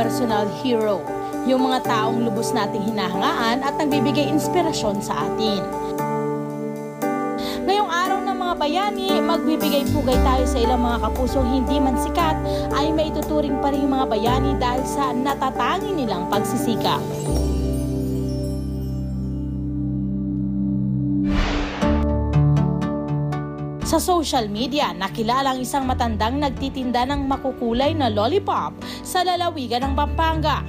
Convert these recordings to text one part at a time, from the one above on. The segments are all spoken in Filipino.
personal hero, yung mga taong lubos nating hinahangaan at nagbibigay inspirasyon sa atin. Ngayong araw ng mga bayani, magbibigay pugay tayo sa ilang mga kapusong hindi man sikat ay maituturing pa rin yung mga bayani dahil sa natatangi nilang pagsisikap. Sa social media, nakilala ang isang matandang nagtitinda ng makukulay na lollipop sa lalawigan ng Pampanga.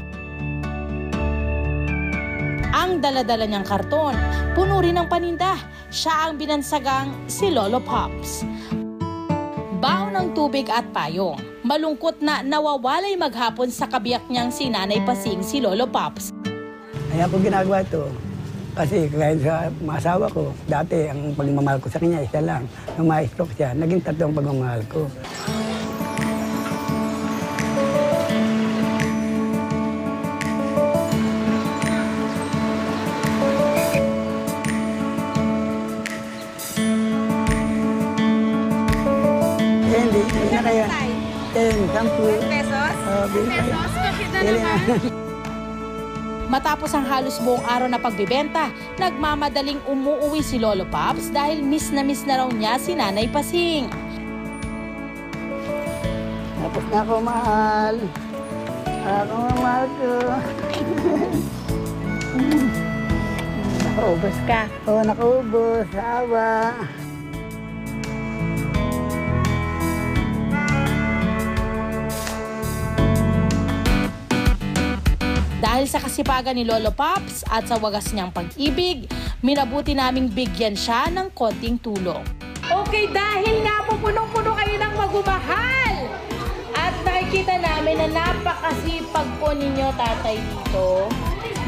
Ang dala-dala niyang karton, puno rin ng paninda. Siya ang binansagang si Lolo Pops. Baon ng tubig at payong. Malungkot na nawawalay maghapon sa kabiyak niyang si Nanay Pasing si Lolo Pops. Kaya ako ginagawa ito. Kasi kahit sa mga asawa ko, dati ang pagmamahal ko sa kanya, isa lang. Nung ma-stroke siya, naging tatlong pagmamahal ko. Hindi na kaya. 10, 10 pesos? Pesos? Matapos ang halos buong araw na pagbibenta, nagmamadaling umuuwi si Lolo Pops dahil miss na raw niya si Nanay Pasing. Tapos na ako, mahal. Ako, mahal ko. Nakaubos ka. Oo, nakaubos. Awa. Dahil sa kasipagan ni Lolo Pops at sa wagas niyang pag-ibig, minabuti naming bigyan siya ng konting tulong. Okay, dahil nga po punong-puno kayo ng magumahal at nakikita namin na napakasipag po ninyo, tatay, dito.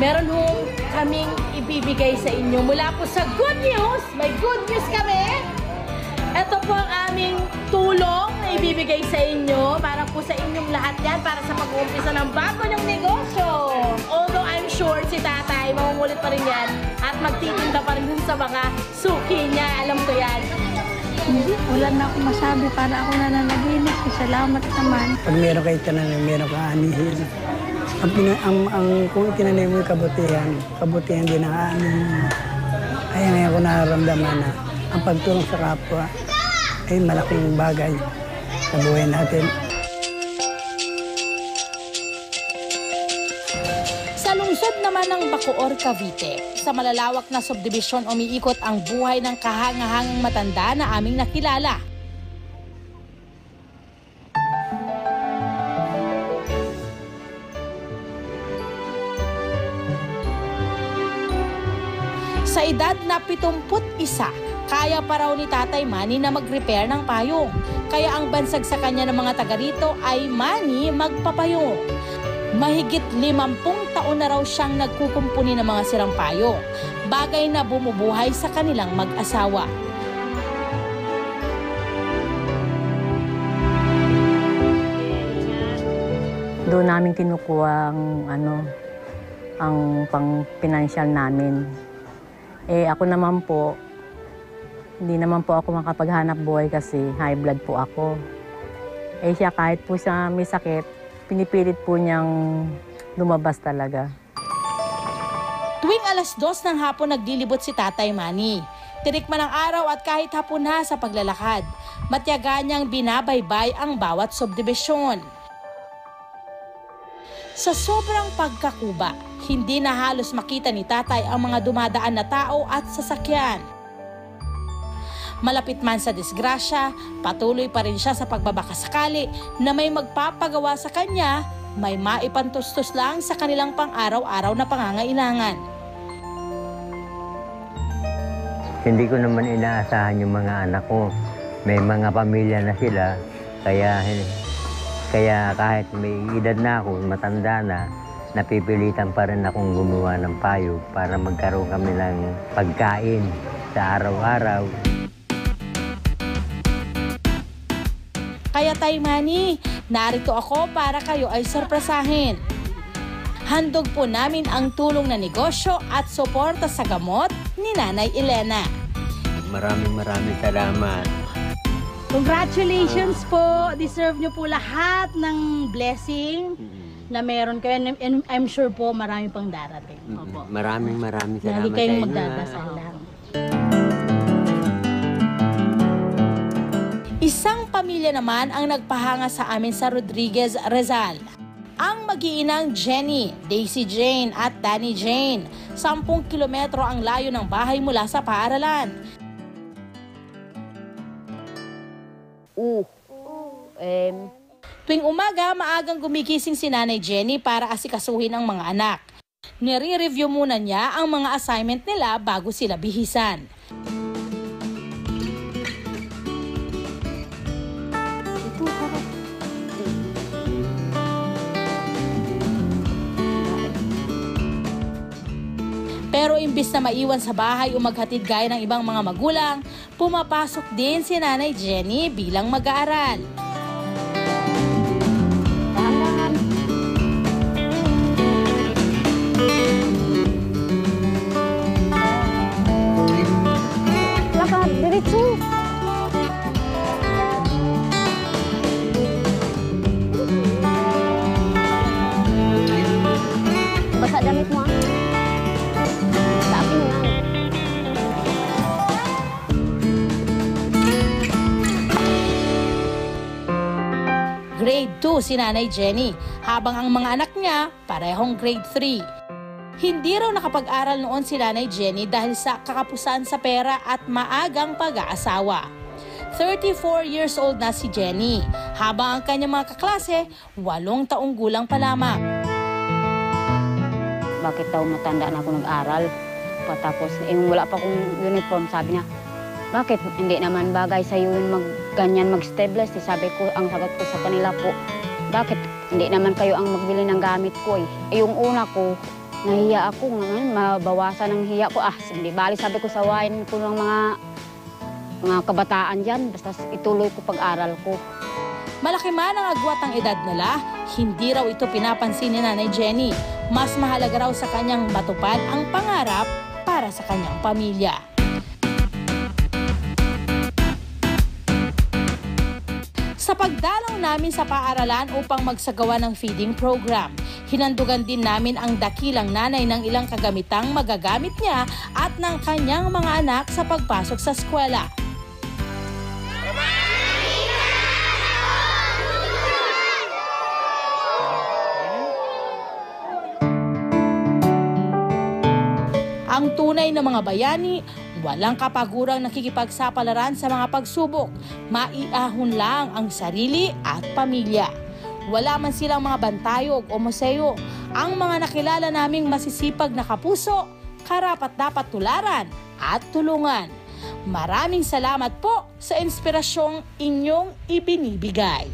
Meron hong kaming ibibigay sa inyo mula po sa Good News. May good news kami. Ito po ang aming tulong na ibibigay sa inyo para po sa inyong lahat yan para sa pag-uumpisa ng bago niyong negosyo. Although I'm sure si tatay mamungulit pa rin yan at magtitinda pa rin dun sa mga suki niya. Alam ko yan. Hindi, wala na akong masabi para ako nananaginip. Salamat naman. Pag meron kayo tananim, meron kang anihin. Kung tinanim mo yung kabutihan din ang anihin. Kaya ngayon ko nararamdaman na ang pagtulong sa kapwa ay malaking bagay sa buhay natin. Sa lungsod naman ng Bacoor, Cavite, sa malalawak na subdivision umiikot ang buhay ng kahangahangang matanda na aming nakilala. Sa edad na 71, kaya pa raw ni Tatay Manny na mag-repair ng payong. Kaya ang bansag sa kanya ng mga taga rito ay Manny magpapayong. Mahigit 50 taon na raw siyang nagkukumpuni ng mga sirang payong. Bagay na bumubuhay sa kanilang mag-asawa. Doon namin kinukuha ang pang-financial namin. Ako naman po, hindi naman po ako makapaghanap buhay kasi high blood po ako. Siya kahit po siya may sakit, pinipilit po niyang lumabas talaga. Tuwing alas 2 ng hapon naglilibot si Tatay Manny. Tirik man ang araw at kahit hapon na sa paglalakad, matyaga niyang binabaybay ang bawat subdibisyon. Sa sobrang pagkakuba, hindi na halos makita ni Tatay ang mga dumadaan na tao at sasakyan. Malapit man sa disgrasya, patuloy pa rin siya sa pagbabakasakali na may magpapagawa sa kanya, may maipantustos lang sa kanilang pang-araw-araw na pangangailangan. Hindi ko naman inaasahan yung mga anak ko. May mga pamilya na sila, kaya kahit may edad na ako, matanda na, napipilitan pa rin akong gumawa ng payo para magkaroon kami ng pagkain sa araw-araw. Kaya Tay Manny, narito ako para kayo ay sorpresahin. Handog po namin ang tulong na negosyo at suporta sa gamot ni Nanay Elena. Maraming salamat. Congratulations po! Deserve nyo po lahat ng blessing na meron kayo. And I'm sure po marami pang darating. Opo. Maraming Lagi salamat sa kayong inyo. magdadasal lang. Isang pamilya naman ang nagpahanga sa amin sa Rodriguez, Rizal. Ang mag-iinang Jenny, Daisy Jane at Danny Jane. 10 kilometro ang layo ng bahay mula sa paaralan. Tuwing umaga, maagang gumigising si Nanay Jenny para asikasuhin ang mga anak. Nire-review muna niya ang mga assignment nila bago sila bihisan. Pero imbis na maiwan sa bahay o maghatid gaya ng ibang mga magulang, pumapasok din si Nanay Jenny bilang mag-aaral. Lakad, diretso. Basa damit mo, sa akin yan. Grade 2 si Nanay Jenny, habang ang mga anak niya parehong grade 3. Hindi raw nakapag-aral noon si Nanay Jenny dahil sa kakapusan sa pera at maagang pag-aasawa. 34 years old na si Jenny, habang ang kanyang mga kaklase, 8 taong gulang pa lamang. Bakit daw matanda na ako nag-aral? Patapos, wala pa akong uniform, sabi niya, bakit hindi naman bagay sa iyo yung ganyan mag-stabilize? Sabi ko, ang sagot ko sa kanila po, bakit hindi naman kayo ang magbili ng gamit ko eh? Yung una ko, nahiya ako, ngayon mabawasan ng hiya ko. Hindi bali, sabi ko sa wine ko ng mga kabataan dyan, basta ituloy ko pag-aral ko. Malaki man ang agwat ng edad nila, hindi raw ito pinapansin ni Nanay Jenny. Mas mahalaga raw sa kanyang matupad ang pangarap para sa kanyang pamilya. Sa pagdalaw namin sa paaralan upang magsagawa ng feeding program, hinandugan din namin ang dakilang nanay ng ilang kagamitang magagamit niya at ng kanyang mga anak sa pagpasok sa eskwela. Ang tunay na mga bayani, walang kapagurang nakikipagsapalaran sa mga pagsubok. Maiahon lang ang sarili at pamilya. Wala man silang mga bantayog o museo. Ang mga nakilala naming masisipag na kapuso, karapat-dapat tularan at tulungan. Maraming salamat po sa inspirasyong inyong ibinibigay.